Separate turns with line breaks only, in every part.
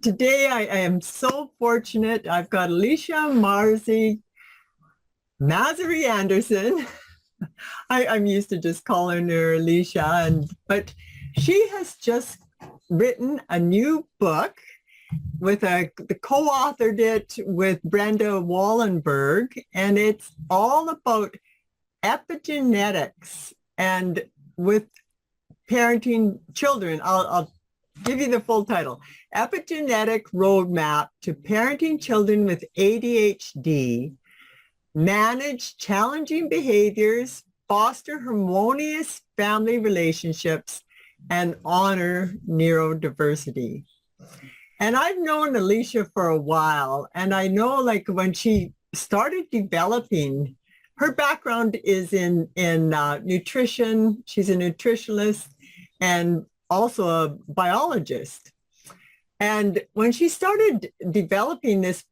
today I am so fortunate. I've got Alicia Mazari-Andersen. I'm used to just calling her Alicia, but she has just written a new book the co-authored it with Brenda Wallenberg, and it's all about epigenetics and with parenting children. I'll give you the full title: Epigenetic Roadmap to Parenting Children with ADHD, Manage Challenging Behaviors, Foster Harmonious Family Relationships, and Honor Neurodiversity. And I've known Alicia for a while, and I know like when she started developing, her background is in nutrition. She's a nutritionist and also a biologist. And when she started developing this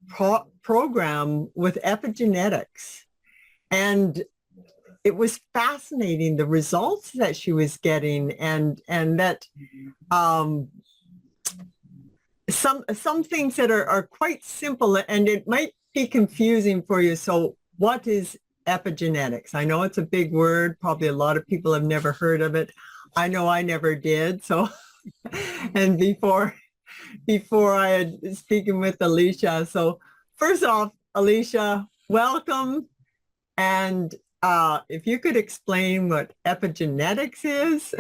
program with epigenetics, and it was fascinating, the results that she was getting, and that some things that are quite simple, and it might be confusing for you. So what is epigenetics? I know it's a big word. Probably a lot of people have never heard of it. I know I never did. So, and before I had speaking with Alicia. So first off, Alicia, welcome. And if you could explain what epigenetics is.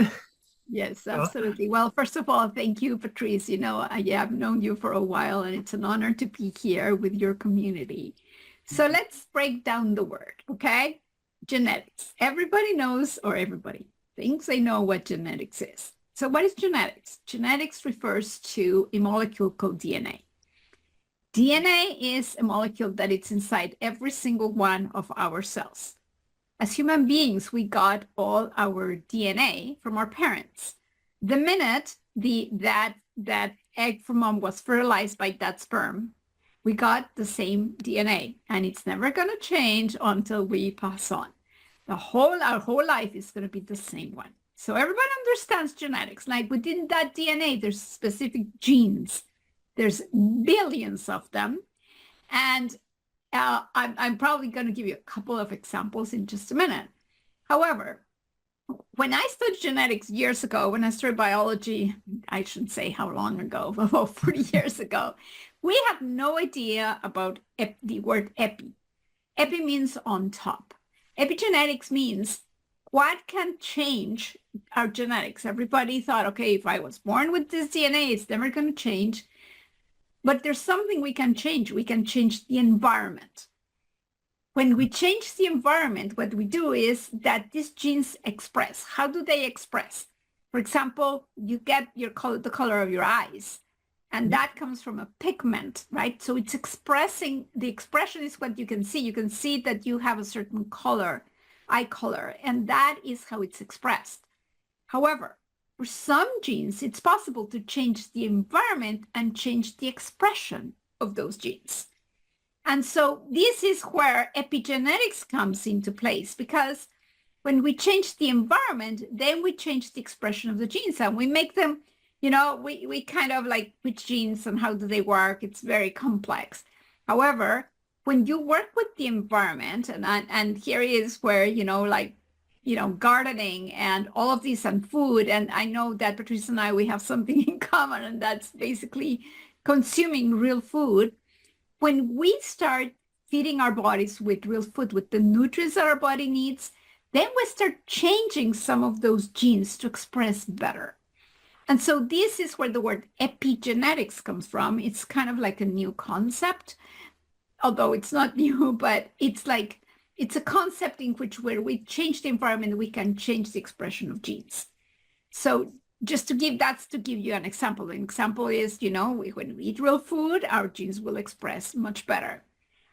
Yes, absolutely. Well, first of all, thank you, Patrice. You know, I have known you for a while, and it's an honor to be here with your community. So let's break down the word, okay? Genetics. Everybody knows, or everybody thinks they know what genetics is. So what is genetics? Genetics refers to a molecule called DNA. DNA is a molecule that it's inside every single one of our cells. As human beings, we got all our DNA from our parents. The minute that egg from mom was fertilized by that sperm, we got the same DNA, and it's never going to change until we pass on. Our whole life is going to be the same one. So everybody understands genetics. Like within that DNA, there's specific genes. There's billions of them, and I'm probably going to give you a couple of examples in just a minute. However, when I studied genetics years ago, when I started biology, I shouldn't say how long ago, about 40 years ago, we had no idea about the word epi. Epi means on top. Epigenetics means what can change our genetics. Everybody thought, okay, if I was born with this DNA, it's never going to change. But there's something we can change. We can change the environment. When we change the environment, what we do is that these genes express. How do they express? For example, you get the color of your eyes, and that comes from a pigment, right? So it's expressing, the expression is what you can see. You can see that you have a certain color, eye color, and that is how it's expressed. However, for some genes, it's possible to change the environment and change the expression of those genes. And so this is where epigenetics comes into place, because when we change the environment, then we change the expression of the genes, and we make them, you know, we kind of like which genes and how do they work. It's very complex. However, when you work with the environment, and here is where, gardening and all of these and food. And I know that Patrice and I, we have something in common, and that's basically consuming real food. When we start feeding our bodies with real food, with the nutrients that our body needs, then we start changing some of those genes to express better. And so this is where the word epigenetics comes from. It's kind of like a new concept, although it's not new, but it's a concept in which where we change the environment, we can change the expression of genes. So just to give you an example. An example is, when we eat real food, our genes will express much better.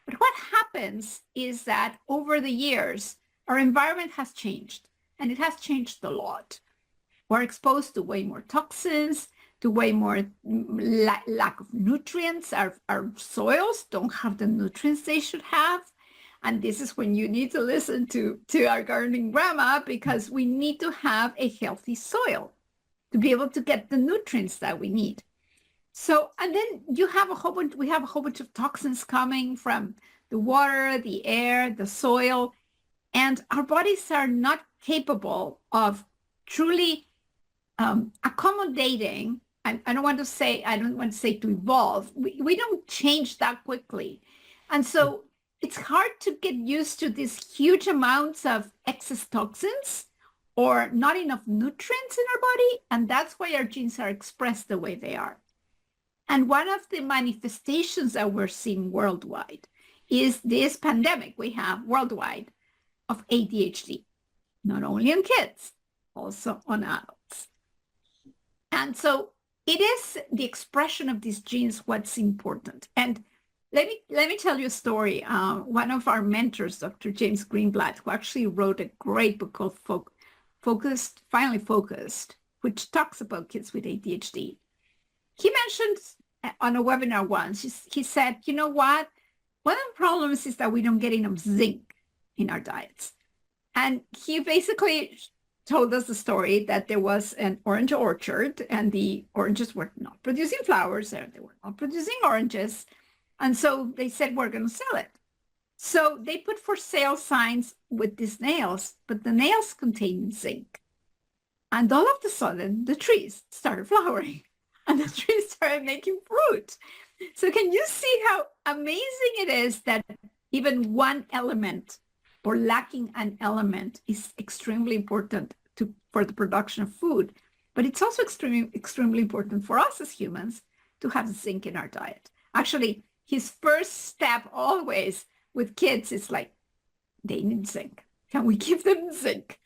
But what happens is that over the years, our environment has changed, and it has changed a lot. We're exposed to way more toxins, to way more lack of nutrients. Our soils don't have the nutrients they should have. And this is when you need to listen to our gardening grandma, because we need to have a healthy soil to be able to get the nutrients that we need. So, and then you have we have a whole bunch of toxins coming from the water, the air, the soil, and our bodies are not capable of truly accommodating. I don't want to say to evolve. We don't change that quickly. And so it's hard to get used to these huge amounts of excess toxins or not enough nutrients in our body. And that's why our genes are expressed the way they are. And one of the manifestations that we're seeing worldwide is this pandemic we have worldwide of ADHD, not only on kids, also on adults. And so it is the expression of these genes what's important. And let me tell you a story. One of our mentors, Dr. James Greenblatt, who actually wrote a great book called Finally Focused, which talks about kids with ADHD. He mentioned on a webinar once, he said, you know what? One of the problems is that we don't get enough zinc in our diets. And he basically told us the story that there was an orange orchard and the oranges were not producing flowers, or they were not producing oranges. And so they said, we're going to sell it. So they put for sale signs with these nails, but the nails contain zinc. And all of a sudden, the trees started flowering and the trees started making fruit. So can you see how amazing it is that even one element or lacking an element is extremely important for the production of food, but it's also extremely important for us as humans to have zinc in our diet. Actually, his first step always with kids is like, they need zinc. Can we give them zinc?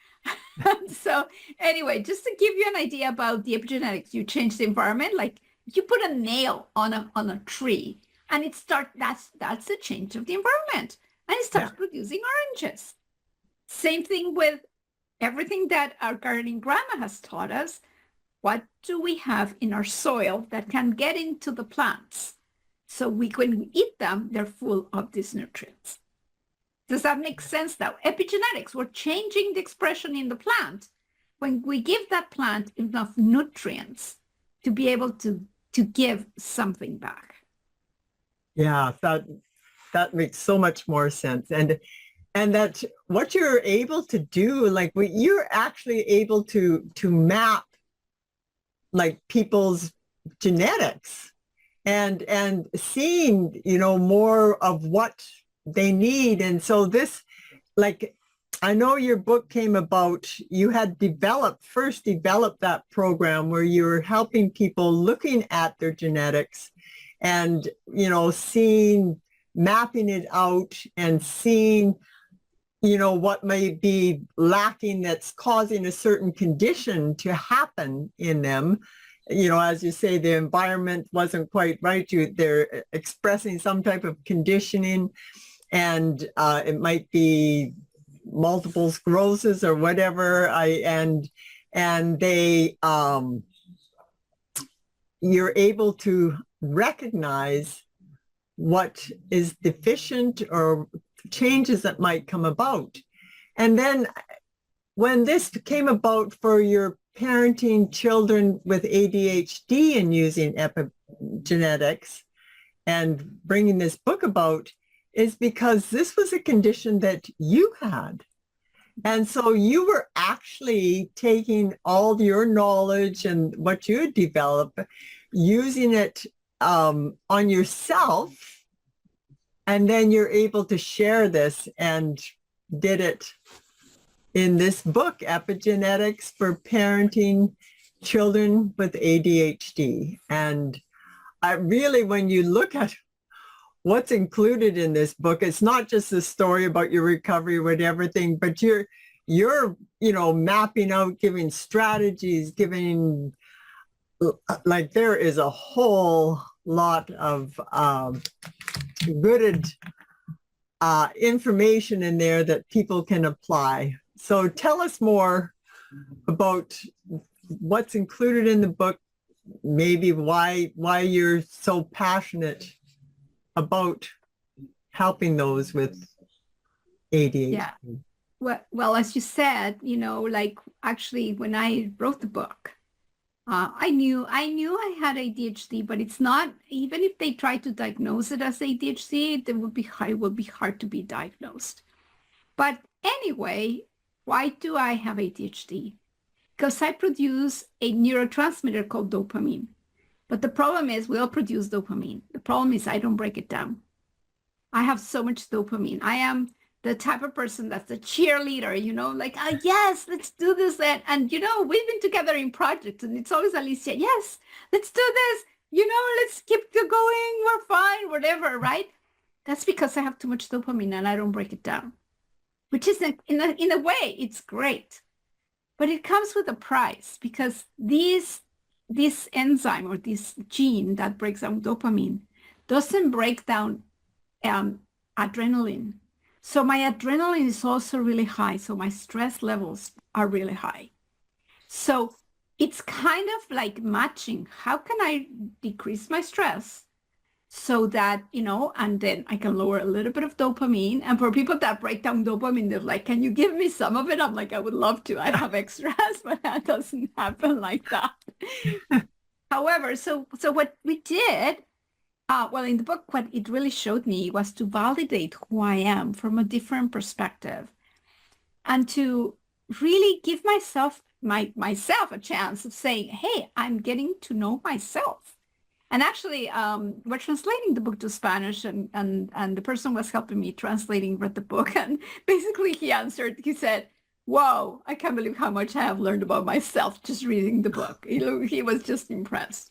So anyway, just to give you an idea about the epigenetics, you change the environment, like you put a nail on a tree and that's the change of the environment. And it starts producing oranges. Same thing with everything that our gardening grandma has taught us. What do we have in our soil that can get into the plants? So when we eat them, they're full of these nutrients. Does that make sense now? Epigenetics, we're changing the expression in the plant when we give that plant enough nutrients to be able to give something back.
Yeah, that makes so much more sense. And that what you're able to do, like you're actually able to map like people's genetics and seeing, more of what they need. And so this, like, I know your book came about, you had first developed that program where you were helping people looking at their genetics and, mapping it out and seeing, what may be lacking that's causing a certain condition to happen in them. As you say, the environment wasn't quite right. They're expressing some type of conditioning, and it might be multiple sclerosis or whatever. And they, you're able to recognize what is deficient or changes that might come about. And then when this came about for your parenting children with ADHD and using epigenetics and bringing this book about, is because this was a condition that you had. And so you were actually taking all your knowledge and what you had developed, using it on yourself, and then you're able to share this and did it in this book, Epigenetics for Parenting Children with ADHD. And I really, when you look at what's included in this book, it's not just a story about your recovery with everything, but you're mapping out, giving strategies, giving, like, there is a whole lot of good information in there that people can apply. So tell us more about what's included in the book, maybe why you're so passionate about helping those with ADHD.
Yeah. Well, as you said, like actually when I wrote the book, I knew I had ADHD, but it's not, even if they try to diagnose it as ADHD, it would be hard to be diagnosed. But anyway, why do I have ADHD? Because I produce a neurotransmitter called dopamine. But the problem is we all produce dopamine. The problem is I don't break it down. I have so much dopamine. I am the type of person that's a cheerleader, like, oh, yes, let's do this. And we've been together in projects and it's always Alicia, yes, let's do this. Let's keep going. We're fine, whatever, right? That's because I have too much dopamine and I don't break it down, which is in a way, it's great. But it comes with a price because this enzyme or this gene that breaks down dopamine doesn't break down adrenaline. So my adrenaline is also really high. So my stress levels are really high. So it's kind of like matching. How can I decrease my stress so that, and then I can lower a little bit of dopamine. And for people that break down dopamine, they're like, can you give me some of it? I'm like, I would love to. I have extras, but that doesn't happen like that. However, so what we did, in the book, what it really showed me was to validate who I am from a different perspective and to really give myself a chance of saying, hey, I'm getting to know myself. And actually, we're translating the book to Spanish and the person was helping me translating read the book. And basically he said, wow, I can't believe how much I have learned about myself just reading the book. He was just impressed.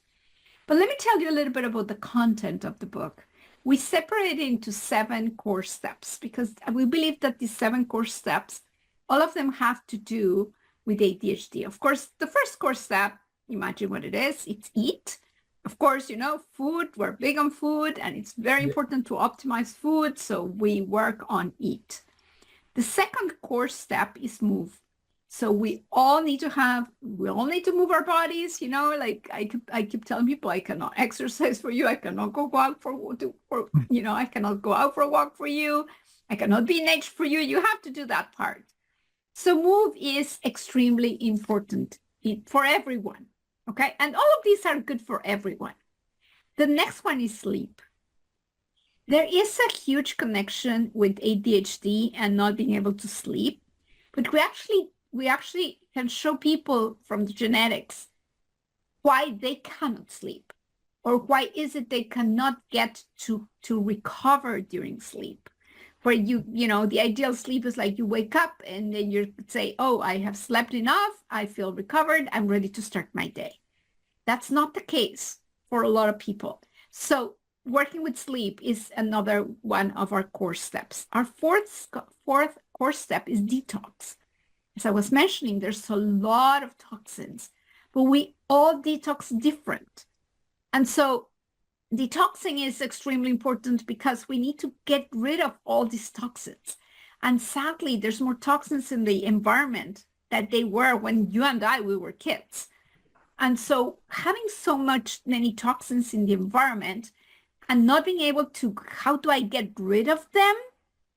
But let me tell you a little bit about the content of the book. We separate it into 7 core steps because we believe that these 7 core steps, all of them have to do with ADHD. Of course, the first core step, imagine what it is, it's eat. Of course, food, we're big on food and it's very important to optimize food. So we work on eat. The second core step is move. So we all need to move our bodies, like I keep telling people, I cannot exercise for you. I cannot go out I cannot go out for a walk for you. I cannot be in nature for you. You have to do that part. So move is extremely important for everyone. Okay. And all of these are good for everyone. The next one is sleep. There is a huge connection with ADHD and not being able to sleep, but we actually can show people from the genetics why they cannot sleep or why is it they cannot get to recover during sleep. Where the ideal sleep is like you wake up and then you say, oh, I have slept enough. I feel recovered. I'm ready to start my day. That's not the case for a lot of people. So working with sleep is another one of our core steps. Our fourth core step is detox. As I was mentioning, there's a lot of toxins, but we all detox different. And so detoxing is extremely important because we need to get rid of all these toxins. And sadly, there's more toxins in the environment than they were when you and we were kids. And so having many toxins in the environment and not being able to, how do I get rid of them?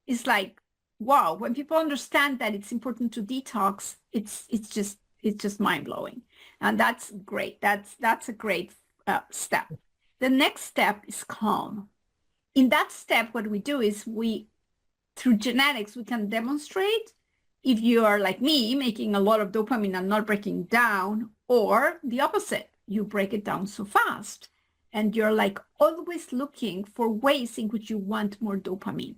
Is like, wow, when people understand that it's important to detox, it's just mind-blowing. And that's great. That's a great step. The next step is calm. In that step, what we do is through genetics, we can demonstrate if you are like me, making a lot of dopamine and not breaking down, or the opposite, you break it down so fast. And you're like always looking for ways in which you want more dopamine.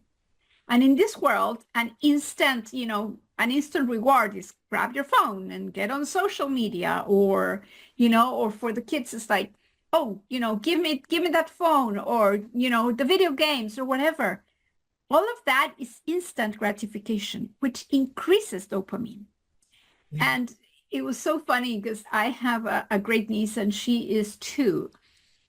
And in this world, an instant reward is grab your phone and get on social media, or for the kids, it's like, oh, give me that phone, or, the video games or whatever. All of that is instant gratification, which increases dopamine. Yeah. And it was so funny because I have a great niece and she is 2.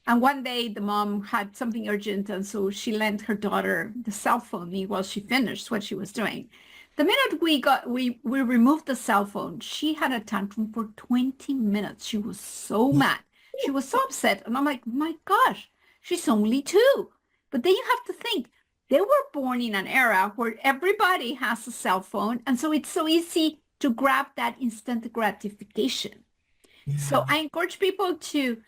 And one day the mom had something urgent. And so she lent her daughter the cell phone while she finished what she was doing. The minute we removed the cell phone, she had a tantrum for 20 minutes. She was so mad. She was so upset. And I'm like, my gosh, she's only 2. But then you have to think, they were born in an era where everybody has a cell phone. And so it's so easy to grab that instant gratification. So I encourage people to,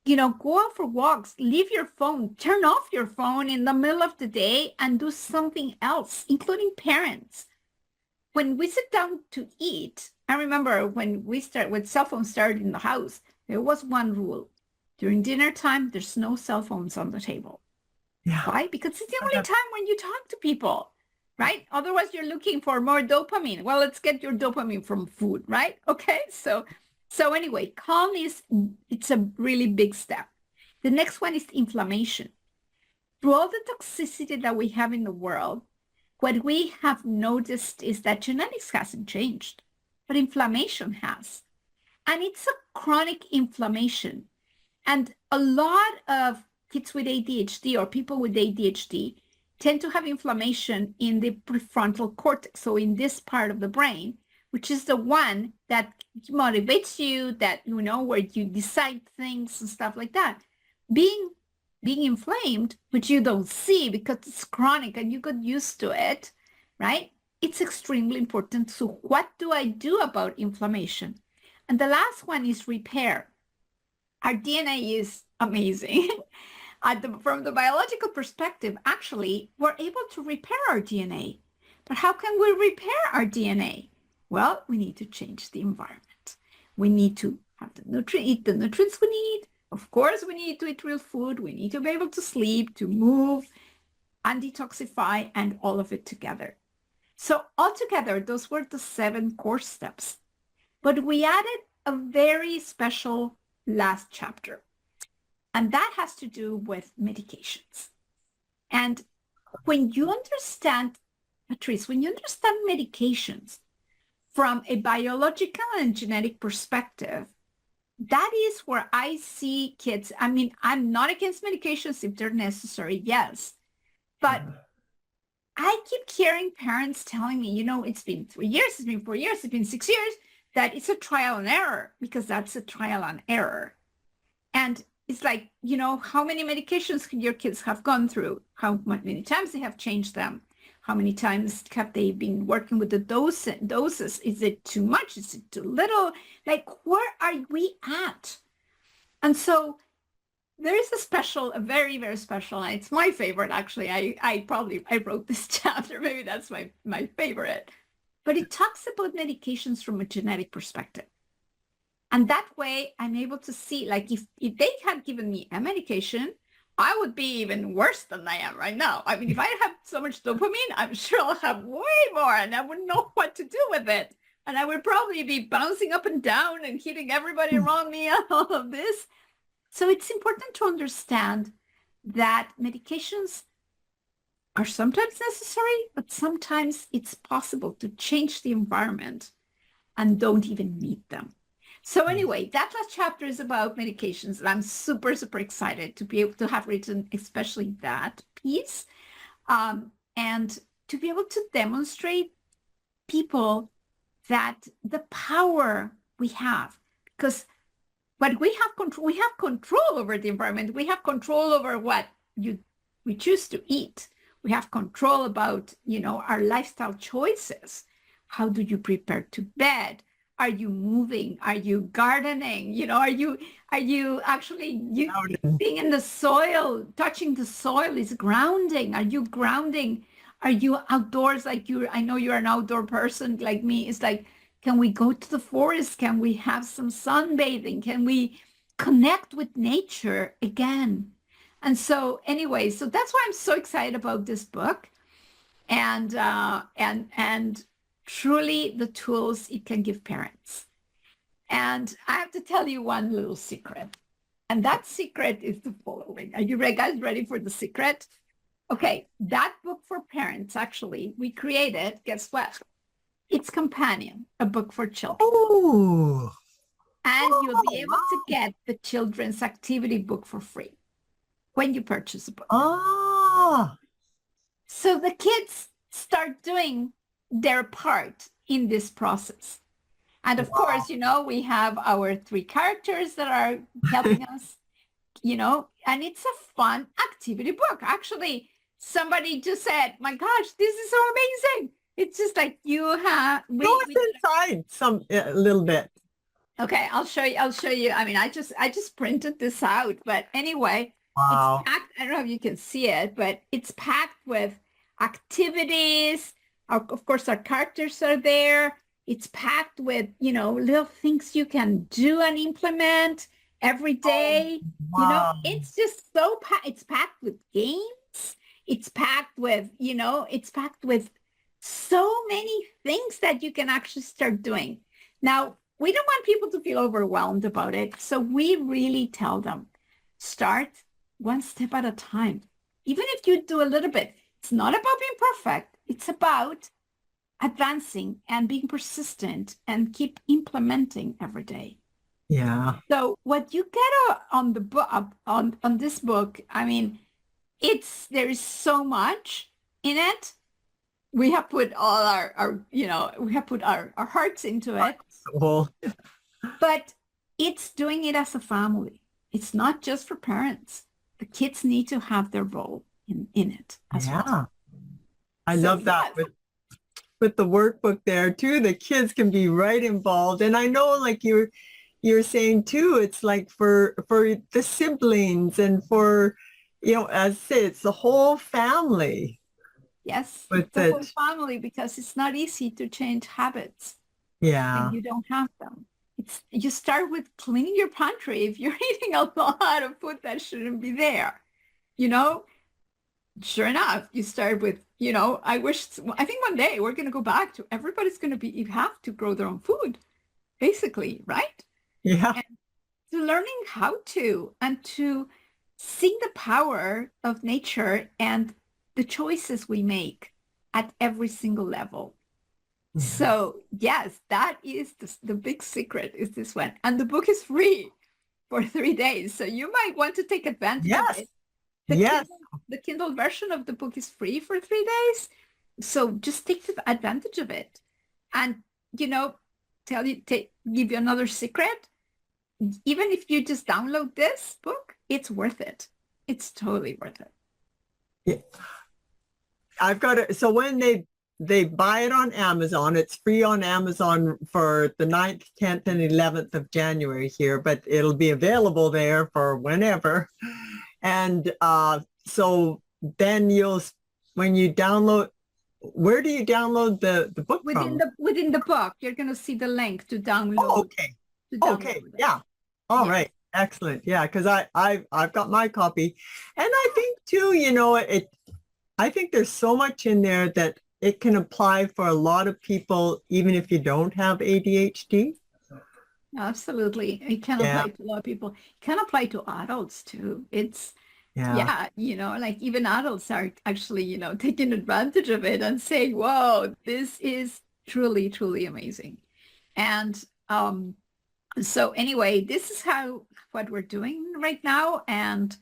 go out for walks, leave your phone, turn off your phone in the middle of the day and do something else, including parents. When we sit down to eat, I remember when cell phones started in the house, there was one rule. During dinner time, there's no cell phones on the table.
Yeah.
Why? Because it's the only time when you talk to people, right? Otherwise, you're looking for more dopamine. Well, let's get your dopamine from food, right? Okay. So anyway, calm it's a really big step. The next one is inflammation. Through all the toxicity that we have in the world, what we have noticed is that genetics hasn't changed, but inflammation has. And it's a chronic inflammation. And a lot of kids with ADHD or people with ADHD tend to have inflammation in the prefrontal cortex, so in this part of the brain, which is the one that motivates you, that, where you decide things and stuff like that. Being inflamed, which you don't see because it's chronic and you got used to it, right? It's extremely important. So what do I do about inflammation? And the last one is repair. Our DNA is amazing. From the biological perspective, actually, we're able to repair our DNA. But how can we repair our DNA? Well, we need to change the environment. We need to have eat the nutrients we need. Of course, we need to eat real food. We need to be able to sleep, to move, and detoxify, and all of it together. So altogether, those were the 7 core steps. But we added a very special last chapter. And that has to do with medications. And when you understand, Patrice, when you understand medications from a biological and genetic perspective, that is where I see kids. I mean, I'm not against medications if they're necessary, yes. But I keep hearing parents telling me, it's been 3 years, it's been 4 years, it's been 6 years, that it's a trial and error, because that's a trial and error. And it's like, how many medications could your kids have gone through? How many times they have changed them? How many times have they been working with the doses? Is it too much? Is it too little? Like, where are we at? And so there is a very, very special, and it's my favorite, actually. I wrote this chapter. Maybe that's my favorite. But it talks about medications from a genetic perspective. And that way I'm able to see, like, if they had given me a medication, I would be even worse than I am right now. I mean, if I have so much dopamine, I'm sure I'll have way more, and I wouldn't know what to do with it. And I would probably be bouncing up and down and hitting everybody around me and all of this. So it's important to understand that medications are sometimes necessary, but sometimes it's possible to change the environment and don't even need them. So anyway, that last chapter is about medications, and I'm super, super excited to be able to have written especially that piece, and to be able to demonstrate people that the power we have, because what we have control over the environment. We have control over what we choose to eat. We have control about, our lifestyle choices. How do you prepare to bed? Are you moving? Are you gardening? Are you actually being in the soil? Touching the soil is grounding. Are you grounding? Are you outdoors I know you're an outdoor person like me. It's like, can we go to the forest? Can we have some sunbathing? Can we connect with nature again? And so anyway, so that's why I'm so excited about this book, and truly the tools it can give parents. And I have to tell you one little secret. And that secret is the following. Are you guys ready for the secret? Okay, that book for parents, actually, we created, guess what? It's Companion, a book for children.
Ooh.
And you'll be able to get the children's activity book for free when you purchase a book.
Oh.
So the kids start doing their part in this process. And of course, we have our 3 characters that are helping us, and it's a fun activity book. Actually, somebody just said, my gosh, this is so amazing. It's just like you have...
Go inside a little bit.
Okay, I'll show you. I mean, I just printed this out, but anyway, it's
Wow.
packed. I don't know if you can see it, but it's packed with activities. Of course, our characters are there. It's packed with, little things you can do and implement every
Oh,
day.
wow.
It's just so packed. It's packed with games. It's packed with so many things that you can actually start doing. Now, we don't want people to feel overwhelmed about it. So we really tell them, start one step at a time. Even if you do a little bit, it's not about being perfect. It's about advancing and being persistent and keep implementing every day.
Yeah.
So what you get on the book, on this book, I mean, there is so much in it. We have put all we have put our hearts into it,
Well,
but it's doing it as a family. It's not just for parents. The kids need to have their role in it as well.
yeah. I
So,
love that.
yes.
With the workbook there too, the kids can be right involved. And I know, like you're saying too, it's like for the siblings and for, as I say, it's the whole family
Yes,
with
it's the whole
it.
family, because it's not easy to change habits when
Yeah.
you don't have them. You start with cleaning your pantry if you're eating a lot of food that shouldn't be there. You know, sure enough, you start with, I think one day we're going to go back to everybody's going to be, you have to grow their own food, basically, right?
Yeah.
And to learning how to, and to see the power of nature and the choices we make at every single level. So yes, that is the big secret, is this one. And the book is free for 3 days. So you might want to take advantage of
Yes.
it.
Yes.
The Kindle version of the book is free for 3 days. So just take advantage of it. And, give you another secret. Even if you just download this book, it's worth it. It's totally worth it.
Yeah. I've got it. So when they buy it on Amazon, it's free on Amazon for the 9th, 10th, and 11th of January here, but it'll be available there for whenever. And so then when you download, where do you download the book from?
Within the book, you're going to see the link to download.
Oh, okay. Okay.
It.
Yeah. All right. Excellent. Yeah. Cause I've got my copy, and I think too, I think there's so much in there that it can apply for a lot of people, even if you don't have ADHD.
Absolutely. It can apply to a lot of people. It can apply to adults too. Like even adults are actually, taking advantage of it and saying, whoa, this is truly, truly amazing. And so anyway, this is what we're doing right now. And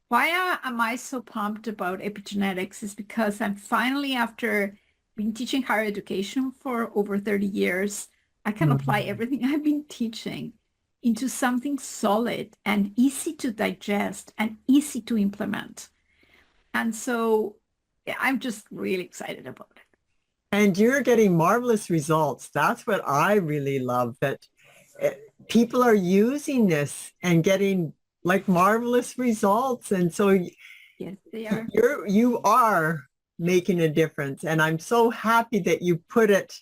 why am I so pumped about epigenetics is because I'm finally, after being teaching higher education for over 30 years, I can apply everything I've been teaching into something solid and easy to digest and easy to implement. And so I'm just really excited about it.
And you're getting marvelous results. That's what I really love, that people are using this and getting like marvelous results. And so
yes, they are.
You are making a difference. And I'm so happy that you put it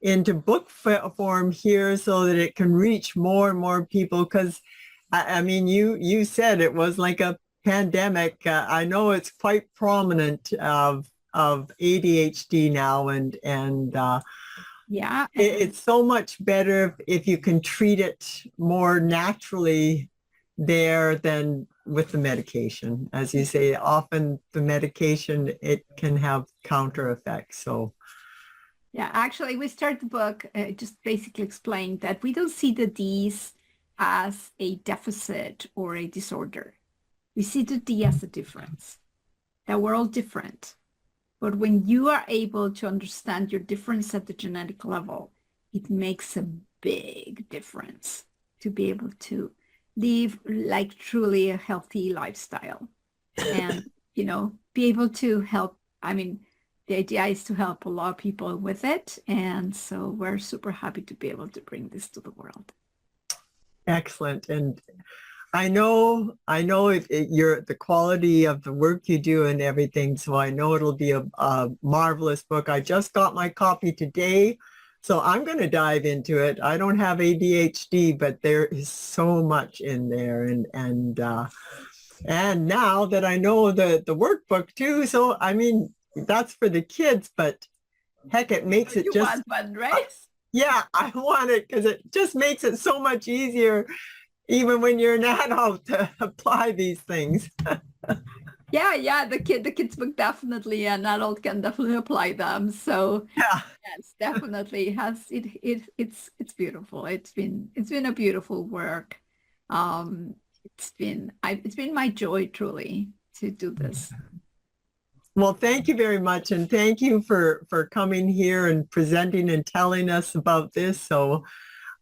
into book form here so that it can reach more and more people. Because I mean, you said it was like a pandemic. I know it's quite prominent of ADHD now, and it's so much better if you can treat it more naturally there than with the medication. As you say, often the medication, it can have counter effects. So
yeah, actually, we start the book just basically explain that we don't see the D's as a deficit or a disorder. We see the D as a difference, that we're all different. But when you are able to understand your difference at the genetic level, it makes a big difference to be able to live like truly a healthy lifestyle and, be able to help. I mean, the idea is to help a lot of people with it. And so we're super happy to be able to bring this to the world.
Excellent. And I know you're the quality of the work you do and everything. So I know it'll be a marvelous book. I just got my copy today, so I'm going to dive into it. I don't have ADHD, but there is so much in there, and now that I know the workbook too. So I mean, that's for the kids, but heck, it makes it
You
just
want one, right?
yeah, I want it because it just makes it so much easier even when you're an adult to apply these things.
Yeah, the kids book definitely, an adult can definitely apply them. So
Yeah.
yes, definitely it's beautiful. It's been a beautiful work. It's been my joy truly to do this.
Well, thank you very much. And thank you for coming here and presenting and telling us about this. So,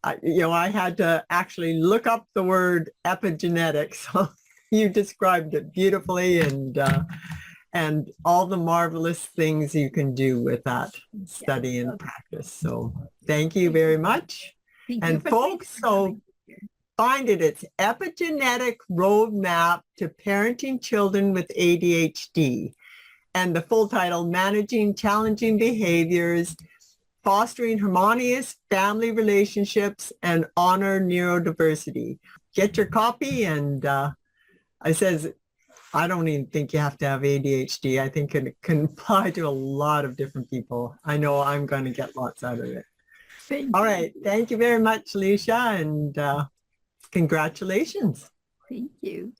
I had to actually look up the word epigenetics. So you described it beautifully, and all the marvelous things you can do with that study and practice. So thank you very much.
Thank
And
you,
folks, so find it. It's Epigenetic Roadmap to Parenting Children with ADHD. And the full title, Managing Challenging Behaviors, Fostering Harmonious Family Relationships, and Honor Neurodiversity. Get your copy, and it says, I don't even think you have to have ADHD. I think it can apply to a lot of different people. I know I'm going to get lots out of it. All right. Thank you very much, Alicia, and congratulations.
Thank you.